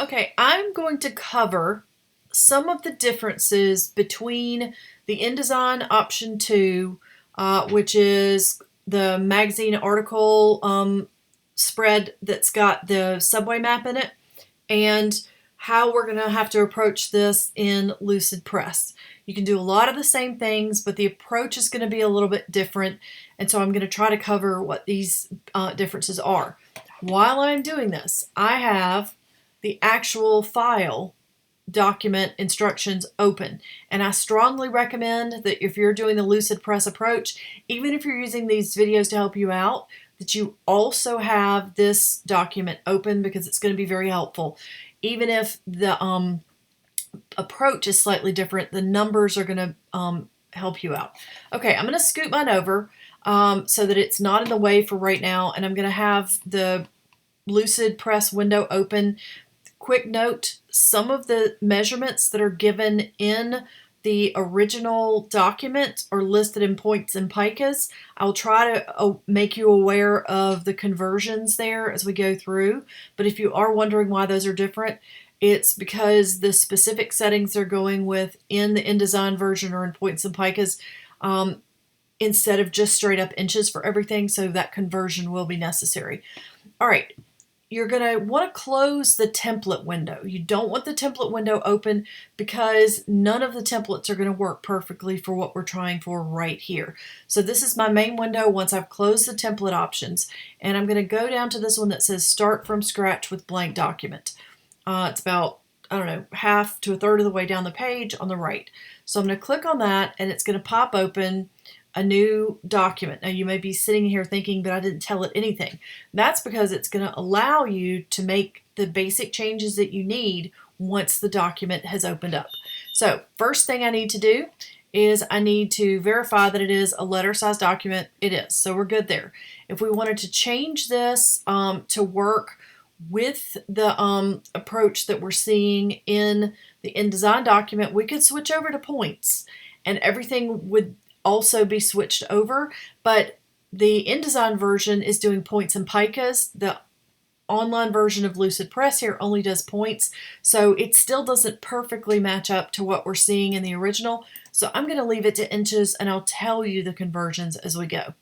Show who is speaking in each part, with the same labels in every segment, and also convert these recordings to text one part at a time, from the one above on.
Speaker 1: Okay, I'm going to cover some of the differences between the InDesign option 2, which is the magazine article spread that's got the subway map in it, and how we're going to have to approach this in Lucid Press. You can do a lot of the same things, but the approach is going to be a little bit different, and so I'm going to try to cover what these differences are. While I'm doing this, I have the actual file document instructions open, and I strongly recommend that if you're doing the Lucid Press approach, even if you're using these videos to help you out, that you also have this document open, because it's going to be very helpful. Even if the approach is slightly different, the numbers are going to help you out. Okay, I'm going to scoot mine over so that it's not in the way for right now, and I'm going to have the Lucid Press window open. Quick note, some of the measurements that are given in the original document are listed in points and picas. I'll try to make you aware of the conversions there as we go through, but if you are wondering why those are different, it's because the specific settings they're going with in the InDesign version are in points and picas instead of just straight up inches for everything, so that conversion will be necessary. All right. You're going to want to close the template window. You don't want the template window open because none of the templates are going to work perfectly for what we're trying for right here. So this is my main window once I've closed the template options, and I'm going to go down to this one that says Start from Scratch with Blank Document. It's about, I don't know, half to a third of the way down the page on the right. So I'm going to click on that, and it's going to pop open a new document. Now you may be sitting here thinking, but I didn't tell it anything. That's because it's going to allow you to make the basic changes that you need once the document has opened up. So first thing I need to do is I need to verify that it is a letter size document. It is, so we're good there. If we wanted to change this to work with the approach that we're seeing in the InDesign document, we could switch over to points and everything would also be switched over, but the InDesign version is doing points and picas. The online version of Lucid Press here only does points, so it still doesn't perfectly match up to what we're seeing in the original. So I'm going to leave it to inches, and I'll tell you the conversions as we go.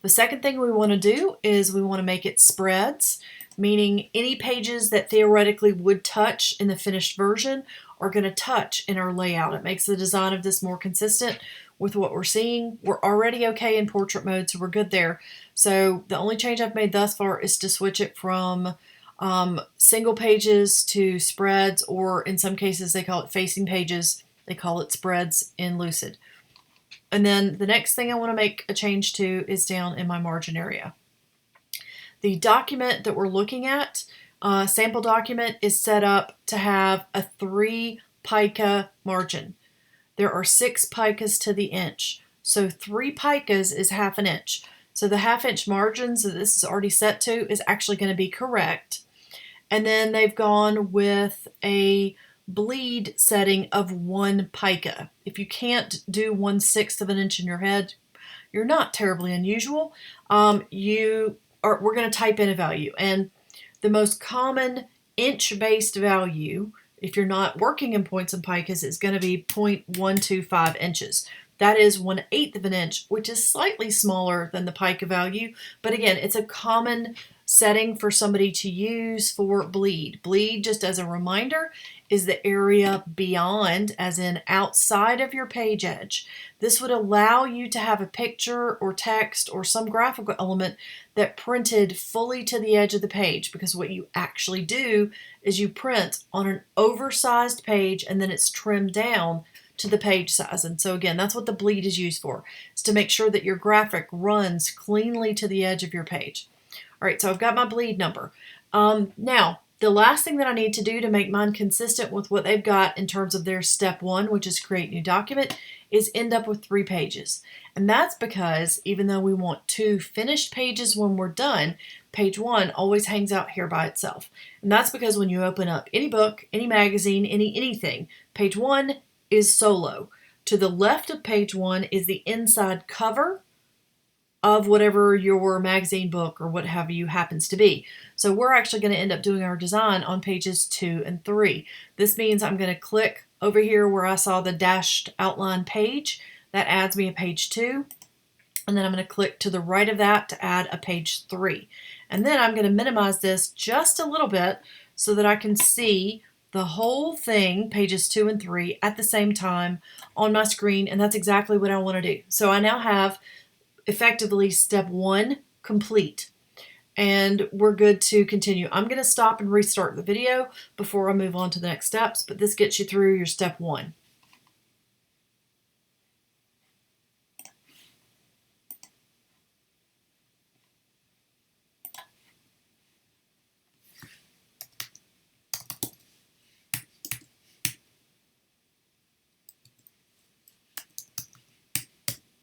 Speaker 1: The second thing we want to do is we want to make it spreads, meaning any pages that theoretically would touch in the finished version are going to touch in our layout. It makes the design of this more consistent with what we're seeing. We're already okay in portrait mode, so we're good there. So the only change I've made thus far is to switch it from single pages to spreads, or in some cases they call it facing pages. They call it spreads in Lucid. And then the next thing I want to make a change to is down in my margin area. The document that we're looking at, sample document, is set up to have a 3 pica margin. There are 6 picas to the inch. So 3 picas is half an inch. So the half-inch margins that this is already set to is actually going to be correct. And then they've gone with a bleed setting of 1 pica. If you can't do 1/6 of an inch in your head, you're not terribly unusual. We're going to type in a value, and the most common inch-based value, if you're not working in points and picas, is going to be 0.125 inches. That is 1/8 of an inch, which is slightly smaller than the pica value, but again, it's a common setting for somebody to use for bleed. Bleed, just as a reminder, is the area beyond, as in outside of your page edge. This would allow you to have a picture or text or some graphical element that printed fully to the edge of the page, because what you actually do is you print on an oversized page and then it's trimmed down to the page size. And so again, that's what the bleed is used for, is to make sure that your graphic runs cleanly to the edge of your page. All right, so I've got my bleed number. Now, the last thing that I need to do to make mine consistent with what they've got in terms of their step 1, which is create new document, is end up with 3 pages. And that's because even though we want 2 finished pages when we're done, page 1 always hangs out here by itself. And that's because when you open up any book, any magazine, anything, page 1 is solo. To the left of page 1 is the inside cover of whatever your magazine, book, or what have you happens to be. So we're actually going to end up doing our design on pages 2 and 3. This means I'm going to click over here where I saw the dashed outline page. That adds me a page 2. And then I'm going to click to the right of that to add a page 3. And then I'm going to minimize this just a little bit so that I can see the whole thing, pages 2 and 3, at the same time on my screen. And that's exactly what I want to do. So I now have effectively step 1 complete. And we're good to continue. I'm going to stop and restart the video before I move on to the next steps, but this gets you through your step 1.